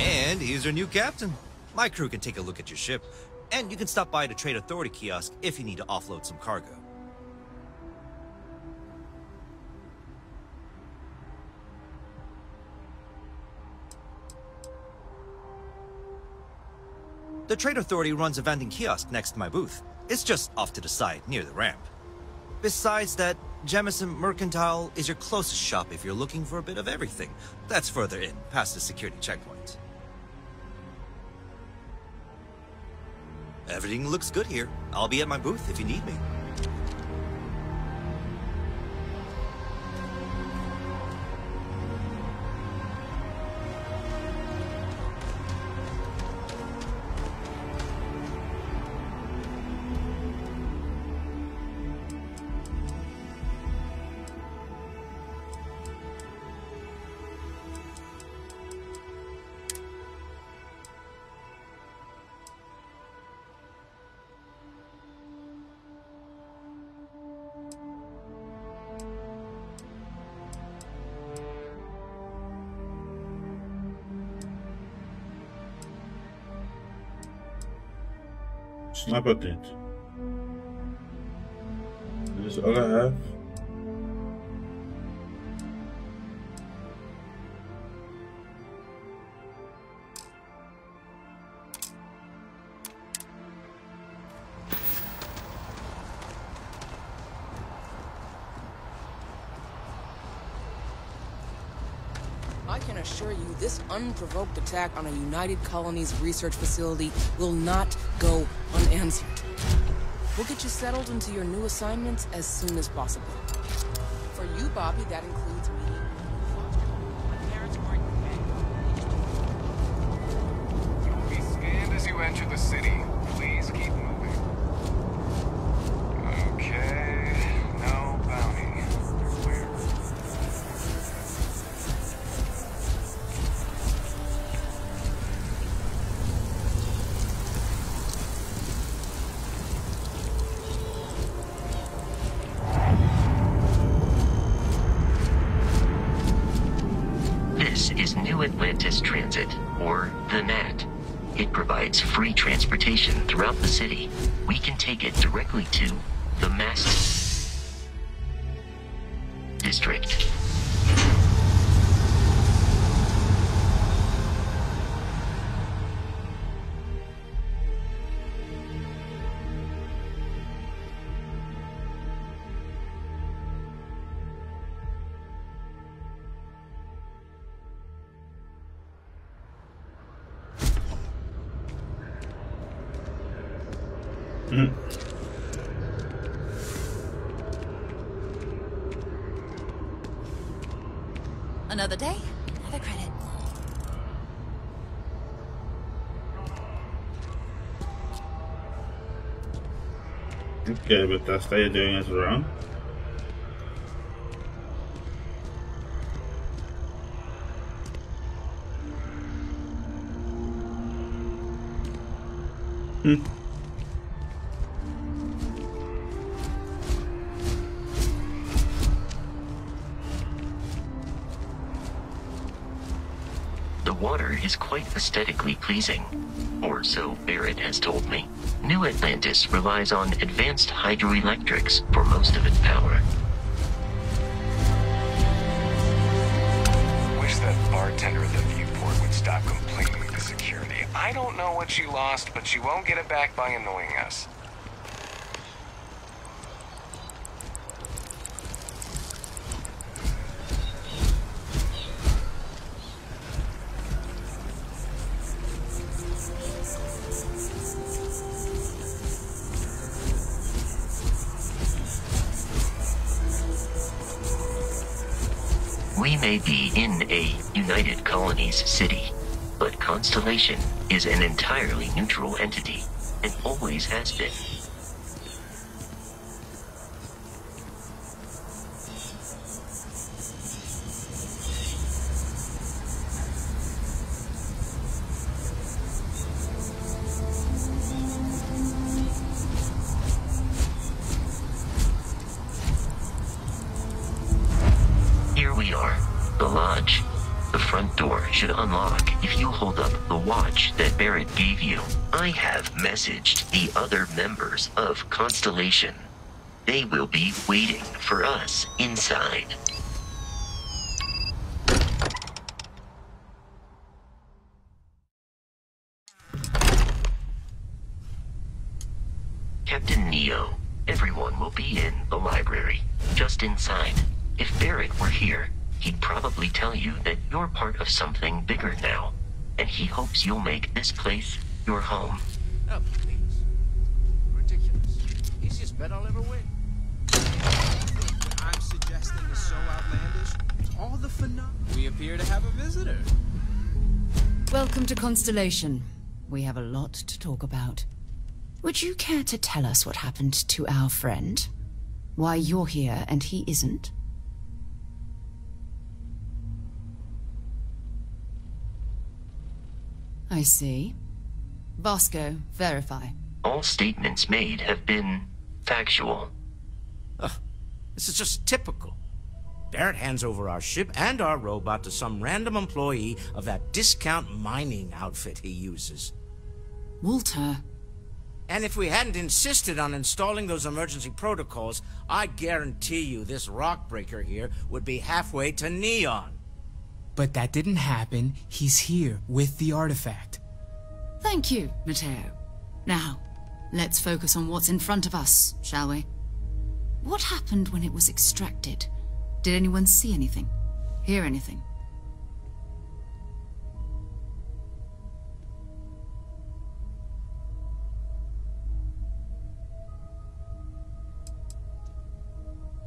And here's your new captain. My crew can take a look at your ship, and you can stop by the Trade Authority kiosk if you need to offload some cargo. The Trade Authority runs a vending kiosk next to my booth. It's just off to the side, near the ramp. Besides that, Jemison Mercantile is your closest shop if you're looking for a bit of everything. That's further in, past the security checkpoint. Everything looks good here. I'll be at my booth if you need me. Snap het niet. Dit is all I have. I can assure you this unprovoked attack on a United Colonies research facility will not go unanswered. We'll get you settled into your new assignments as soon as possible. For you, Bobby, that includes me. My parents weren't You'll be scanned as you enter the city. Please keep moving. Okay, no bounty. Clear. Mantis Transit, or the NAT. It provides free transportation throughout the city. We can take it directly to the Mast District. Another day, another credit. Okay, Bethesda, you're doing us wrong. The water is quite aesthetically pleasing, or so Barrett has told me. New Atlantis relies on advanced hydroelectrics for most of its power. Wish that bartender at the viewport would stop complaining to security. I don't know what she lost, but she won't get it back by annoying us. We may be in a United Colonies city, but Constellation is an entirely neutral entity, and always has been. Here we are, the lodge. The front door should unlock if you hold up the watch that Barrett gave you. I have messaged the other members of Constellation. They will be waiting for us inside. Captain Neo, everyone will be in the library, just inside. If Barrett were here, he'd probably tell you that you're part of something bigger now, and he hopes you'll make this place your home. Oh, please. Ridiculous. Easiest bet I'll ever win. What I'm suggesting is so outlandish. All the phenomena. We appear to have a visitor. Welcome to Constellation. We have a lot to talk about. Would you care to tell us what happened to our friend? Why you're here and he isn't? I see. Vasco, verify. All statements made have been factual. This is just typical. Barrett hands over our ship and our robot to some random employee of that discount mining outfit he uses. Walter. And if we hadn't insisted on installing those emergency protocols, I guarantee you this rock breaker here would be halfway to Neon. But that didn't happen. He's here with the artifact. Thank you, Matteo. Now, let's focus on what's in front of us, shall we? What happened when it was extracted? Did anyone see anything? Hear anything?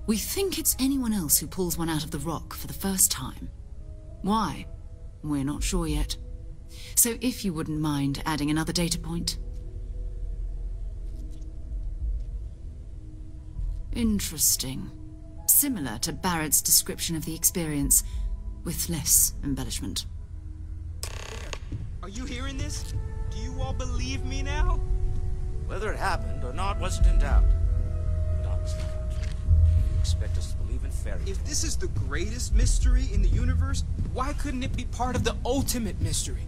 We think it's anyone else who pulls one out of the rock for the first time. Why? We're not sure yet. So if you wouldn't mind adding another data point. Interesting. Similar to Barrett's description of the experience, with less embellishment. Are you hearing this? Do you all believe me now? Whether it happened or not wasn't in doubt. But honestly, expect us to believe in fairy tales. If this is the greatest mystery in the universe, why couldn't it be part of the ultimate mystery?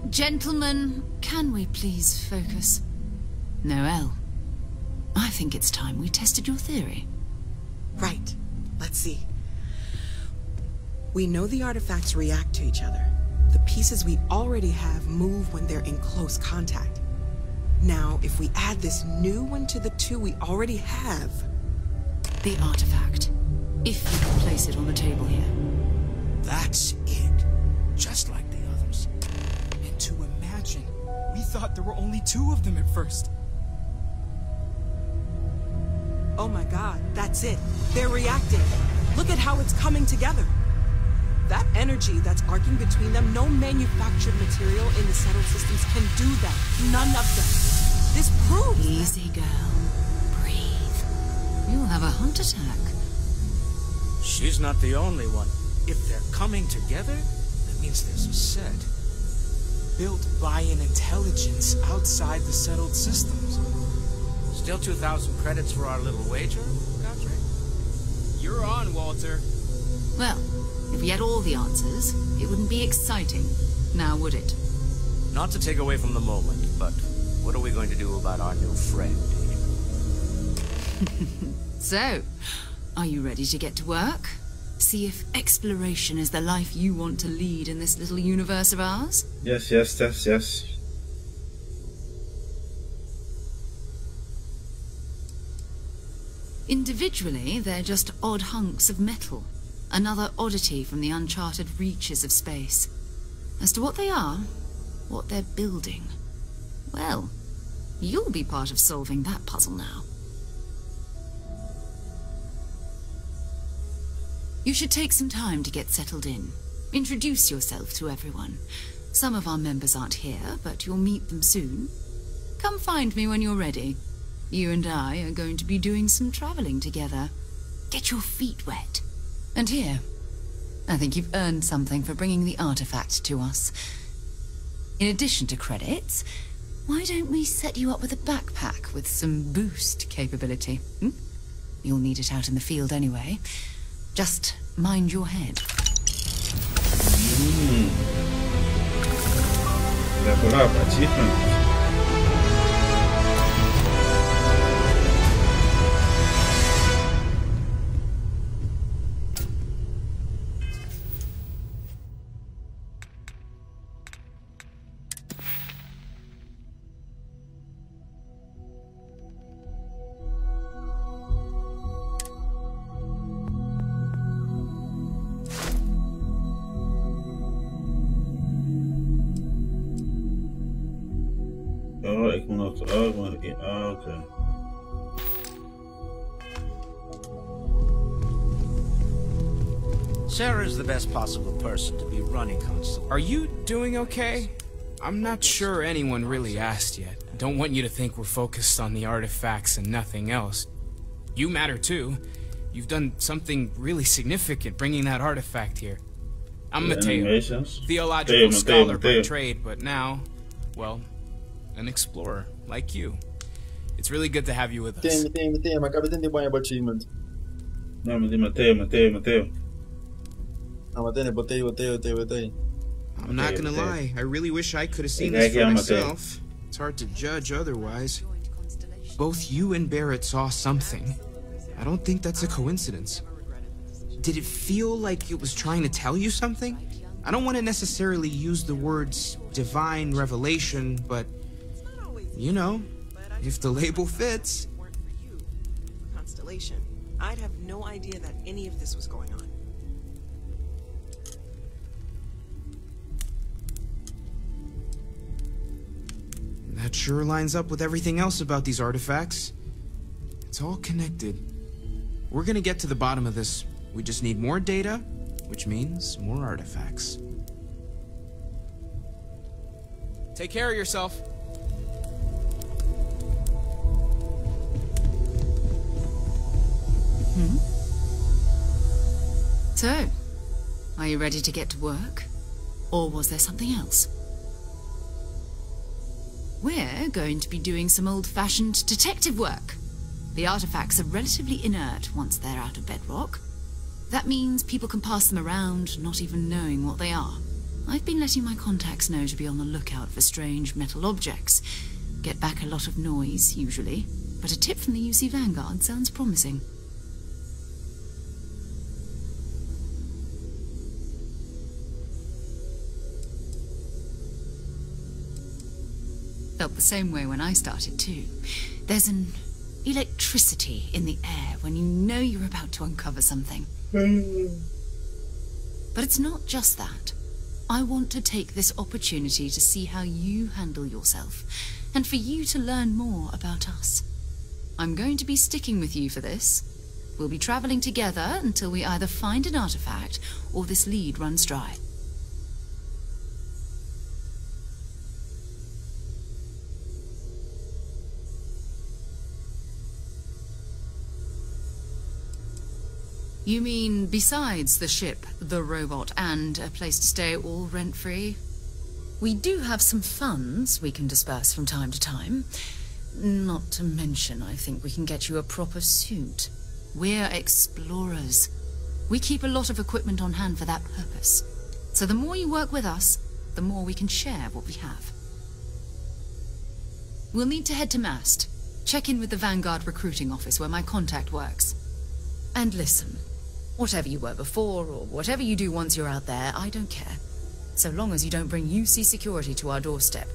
Gentlemen, can we please focus? Noel, I think it's time we tested your theory. Right. Let's see. We know the artifacts react to each other. The pieces we already have move when they're in close contact. Now, if we add this new one to the two we already have... The artifact. If you can place it on the table here. That's it. Just like the others. And to imagine, we thought there were only 2 of them at first. Oh my god, that's it. They're reacting. Look at how it's coming together. That energy that's arcing between them, no manufactured material in the settled systems can do that. None of them. This proves... Easy, girl. Breathe. You'll have a heart attack. She's not the only one. If they're coming together, that means there's a set. Built by an intelligence outside the settled systems. Still 2,000 credits for our little wager, Godfrey? You're on, Walter. Well, if we had all the answers, it wouldn't be exciting, now would it? Not to take away from the moment, but what are we going to do about our new friend? So, are you ready to get to work? See if exploration is the life you want to lead in this little universe of ours? Yes. Individually, they're just odd hunks of metal. Another oddity from the uncharted reaches of space. As to what they are, what they're building, well, you'll be part of solving that puzzle now. You should take some time to get settled in. Introduce yourself to everyone. Some of our members aren't here, but you'll meet them soon. Come find me when you're ready. You and I are going to be doing some traveling together. Get your feet wet. And here, I think you've earned something for bringing the artifact to us. In addition to credits, why don't we set you up with a backpack with some boost capability? You'll need it out in the field anyway. Just mind your head. Level up, achievement. Ik moet nog oké. Sarah's the best possible person to be running Constellation. Are you doing okay? I'm not sure anyone really asked yet. Don't want you to think we're focused on the artifacts and nothing else. You matter too. You've done something really significant bringing that artifact here. I'm Mateo, theological scholar by trade, but now, well, an explorer like you. It's really good to have you with us. Mateo, maar ik heb het in die banho achievement. No, Mateo. I'm not gonna lie, I really wish I could have seen this for myself. It's hard to judge otherwise. Both you and Barrett saw something. I don't think that's a coincidence. Did it feel like it was trying to tell you something? I don't want to necessarily use the words divine revelation, but you know, if the label fits. Constellation, I'd have no idea that any of this was going on. That sure lines up with everything else about these artifacts. It's all connected. We're gonna get to the bottom of this. We just need more data, which means more artifacts. Take care of yourself. So, are you ready to get to work? Or was there something else? We're going to be doing some old-fashioned detective work. The artifacts are relatively inert once they're out of bedrock. That means people can pass them around, not even knowing what they are. I've been letting my contacts know to be on the lookout for strange metal objects. Get back a lot of noise, usually, but a tip from the UC Vanguard sounds promising. Felt the same way when I started, too. There's an electricity in the air when you know you're about to uncover something. But it's not just that. I want to take this opportunity to see how you handle yourself, and for you to learn more about us. I'm going to be sticking with you for this. We'll be traveling together until we either find an artifact or this lead runs dry. You mean besides the ship, the robot, and a place to stay all rent-free? We do have some funds we can disperse from time to time. Not to mention, I think we can get you a proper suit. We're explorers. We keep a lot of equipment on hand for that purpose. So the more you work with us, the more we can share what we have. We'll need to head to Mast. Check in with the Vanguard recruiting office where my contact works. And listen. Whatever you were before, or whatever you do once you're out there, I don't care. So long as you don't bring UC security to our doorstep.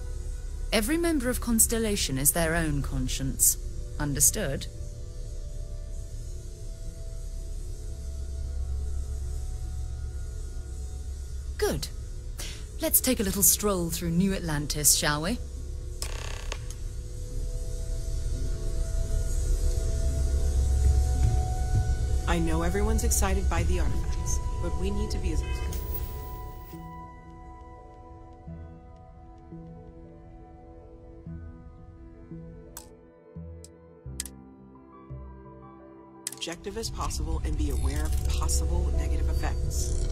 Every member of Constellation is their own conscience. Understood? Good. Let's take a little stroll through New Atlantis, shall we? I know everyone's excited by the artifacts, but we need to be as... objective as possible and be aware of possible negative effects.